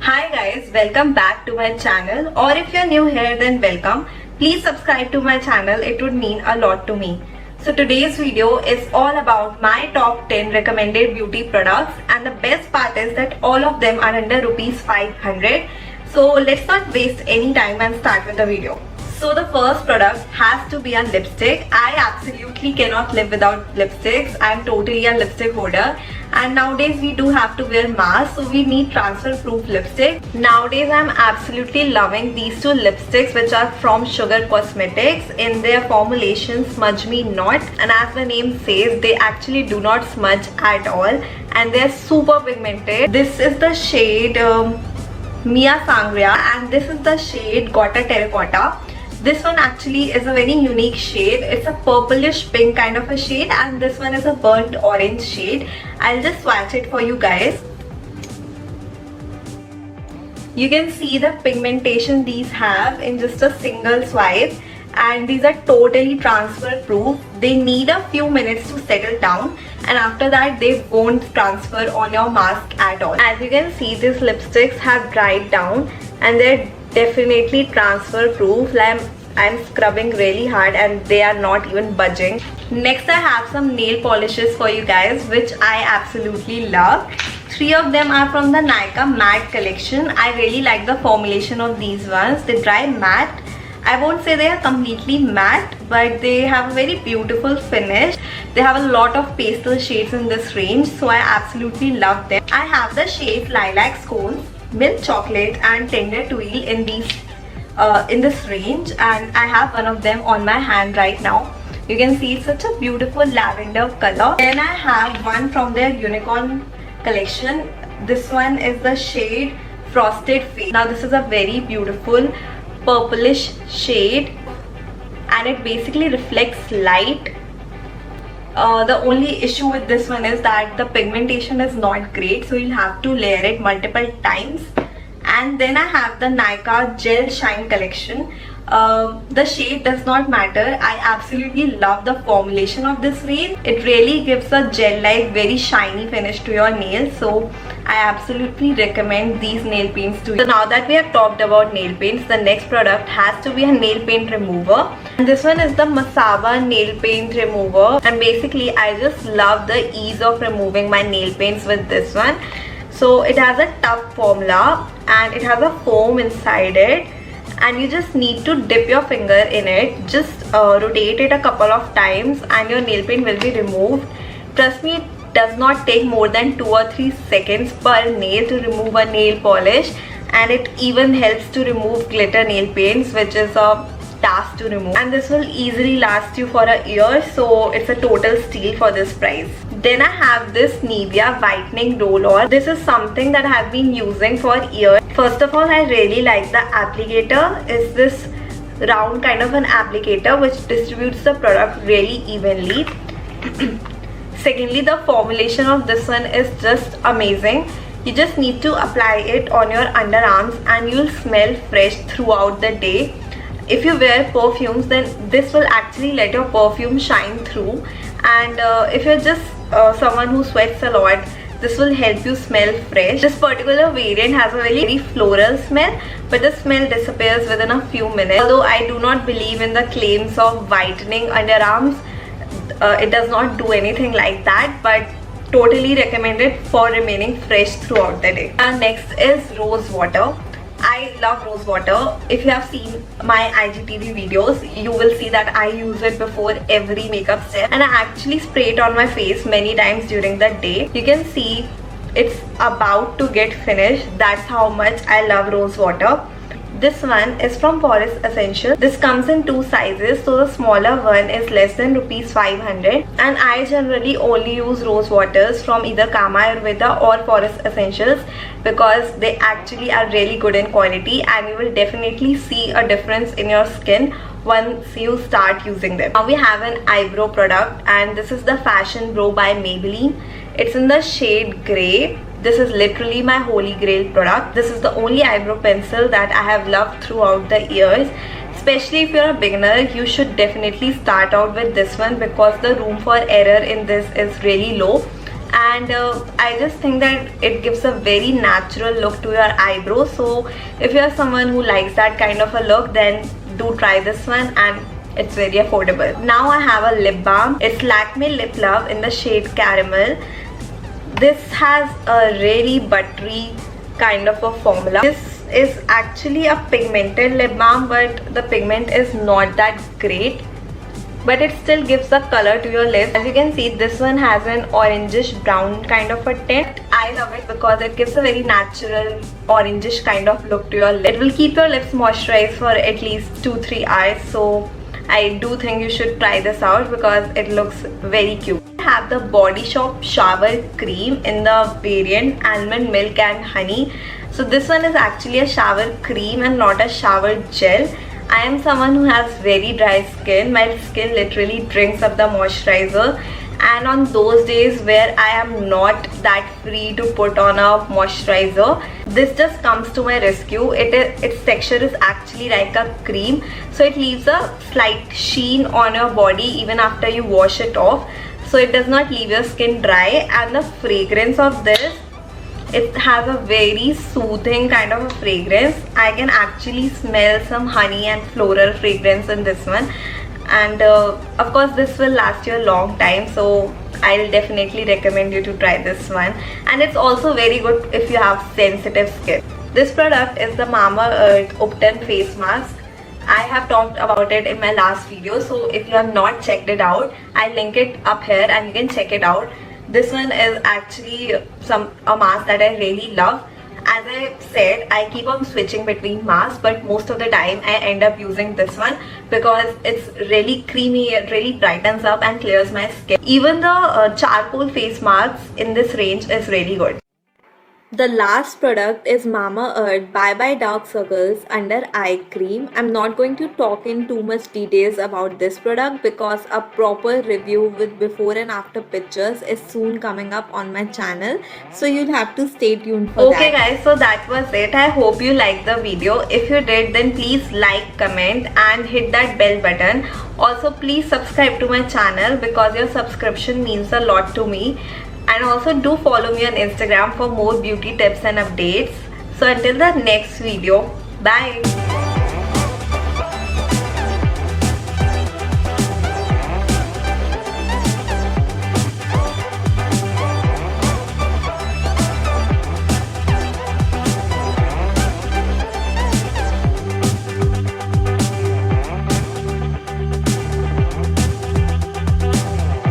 Hi guys, welcome back to my channel, or if you're new here then welcome. Please subscribe to my channel, it would mean a lot to me. So today's video is all about my top 10 recommended beauty products, and the best part is that all of them are under rupees 500. So let's not waste any time and start with the video. So the first product has to be a lipstick. I absolutely cannot live without lipsticks. I'm totally a lipstick hoarder, and nowadays we do have to wear masks, so we need transfer proof lipstick. Nowadays I'm absolutely loving these two lipsticks, which are from Sugar Cosmetics. In their formulation Smudge Me Not, and as the name says, they actually do not smudge at all, and they're super pigmented. This is the shade Mia Sangria, and this is the shade Gotta Terracotta. This one actually is a very unique shade. It's a purplish pink kind of a shade, and this one is a burnt orange shade. I'll just swatch it for you guys. You can see the pigmentation these have in just a single swipe, and these are totally transfer proof. They need a few minutes to settle down, and after that they won't transfer on your mask at all. As you can see, these lipsticks have dried down and they're definitely transfer proof. I'm scrubbing really hard and they are not even budging. Next I have some nail polishes for you guys, which I absolutely love. 3 of them are from the Nykaa Matte collection. I really like the formulation of these ones. They dry matte. I won't say they are completely matte, but they have a very beautiful finish. They have a lot of pastel shades in this range, so I absolutely love them. I have the shades Lilac Scones, Milk Chocolate and Tender Tuile in this range, and I have one of them on my hand right now. You can see it's such a beautiful lavender color. Then I have one from their Unicorn collection. This one is the shade Frosted Face. Now this is a very beautiful purplish shade, and it basically reflects light. The only issue with this one is that the pigmentation is not great, so you'll have to layer it multiple times. And then I have the Nykaa Gel Shine collection. The shade does not matter. I absolutely love the formulation of this range. It really gives a gel-like, very shiny finish to your nails, so I absolutely recommend these nail paints to you. So now that we have talked about nail paints, the next product has to be a nail paint remover. And this one is the Masaba nail paint remover, and basically I just love the ease of removing my nail paints with this one. So it has a tough formula and it has a foam inside it, and you just need to dip your finger in it, just rotate it a couple of times and your nail paint will be removed. Trust me, it does not take more than 2 or 3 seconds per nail to remove a nail polish, and it even helps to remove glitter nail paints, which is a task to remove, and this will easily last you for a year, so it's a total steal for this price. Then I have this Nivea Whitening Roll-On. This is something that I have been using for years. First of all, I really like the applicator. It's this round kind of an applicator which distributes the product really evenly. Secondly, the formulation of this one is just amazing. You just need to apply it on your underarms and you'll smell fresh throughout the day. If you wear perfumes, then this will actually let your perfume shine through, and if you're just someone who sweats a lot, this will help you smell fresh. This particular variant has a very floral smell, but the smell disappears within a few minutes. Although I do not believe in the claims of whitening underarms, it does not do anything like that, but totally recommended for remaining fresh throughout the day. And next is rose water. I love rose water. If you have seen my IGTV videos, you will see that I use it before every makeup step, and I actually spray it on my face many times during the day. You can see it's about to get finished. That's how much I love rose water. This one is from Poreless Essentials. This comes in 2 sizes, so the smaller one is less than rupees 500, and I generally only use rose waters from either Kama Ayurveda or Poreless Essentials because they actually are really good in quality, and you will definitely see a difference in your skin once you start using them. Now we have an eyebrow product, and this is the Fashion Brow by Maybelline. It's in the shade grey. This is literally my holy grail product. This is the only eyebrow pencil that I have loved throughout the years. Especially if you're a beginner, you should definitely start out with this one because the room for error in this is really low. and I just think that it gives a very natural look to your eyebrows. So if you're someone who likes that kind of a look, then do try this one, and it's very affordable. Now I have a lip balm. It's Lakme Lip Love in the shade Caramel. This has a really buttery kind of a formula. This is actually a pigmented lip balm, but the pigment is not that great, but it still gives the color to your lips. As you can see, this one has an orangish brown kind of a tint. I love it because it gives a very natural orangish kind of look to your lips. It will keep your lips moisturized for at least 2-3 hours. So I do think you should try this out because it looks very cute. I have the Body Shop Shower Cream in the variant Almond Milk and Honey. So this one is actually a shower cream and not a shower gel. I am someone who has very dry skin. My skin literally drinks up the moisturizer, and on those days where I am not that free to put on a moisturizer, this just comes to my rescue. Its texture is actually like a cream, so it leaves a slight sheen on your body even after you wash it off, so it does not leave your skin dry. And the fragrance of this, it has a very soothing kind of a fragrance. I can actually smell some honey and floral fragrance in this one, and of course this will last you a long time, so I'll definitely recommend you to try this one. And it's also very good if you have sensitive skin. This product is the Mamaearth Upton face mask. I have talked about it in my last video, so if you have not checked it out, I'll link it up here and you can check it out. This one is actually a mask that I really love. As I said, I keep on switching between masks, but most of the time I end up using this one because it's really creamy, it really brightens up and clears my skin. Even the charcoal face masks in this range is really good. The last product is Mamaearth Bye Bye Dark Circles Under Eye Cream. I'm not going to talk in too much details about this product because a proper review with before and after pictures is soon coming up on my channel, so you'll have to stay tuned for that. Okay guys, so that was it. I hope you liked the video. If you did, then please like, comment and hit that bell button. Also please subscribe to my channel because your subscription means a lot to me. And also do follow me on Instagram for more beauty tips and updates. So until the next video, bye.